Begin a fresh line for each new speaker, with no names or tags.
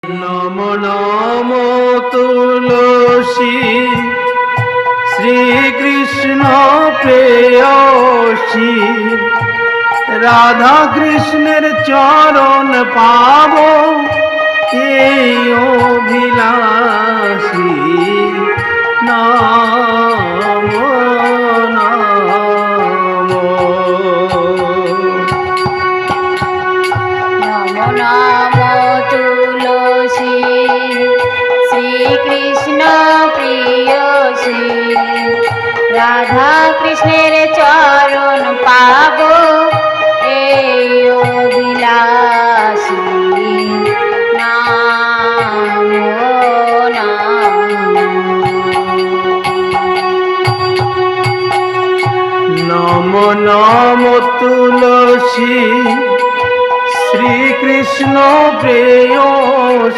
নম নম তুলসী শ্রীকৃষ্ণ প্রেয়সী রাধা কৃষ্ণের চরণ পাব এই অভিলাষী নাম নাম
নাম তুলসী শ্রীকৃষ্ণ প্রিয়সী রাধা কৃষ্ণের চরণ পাব এই অভিলাষী নাম
নম নম তুলসী শ্রীকৃষ্ণ প্রেয়সী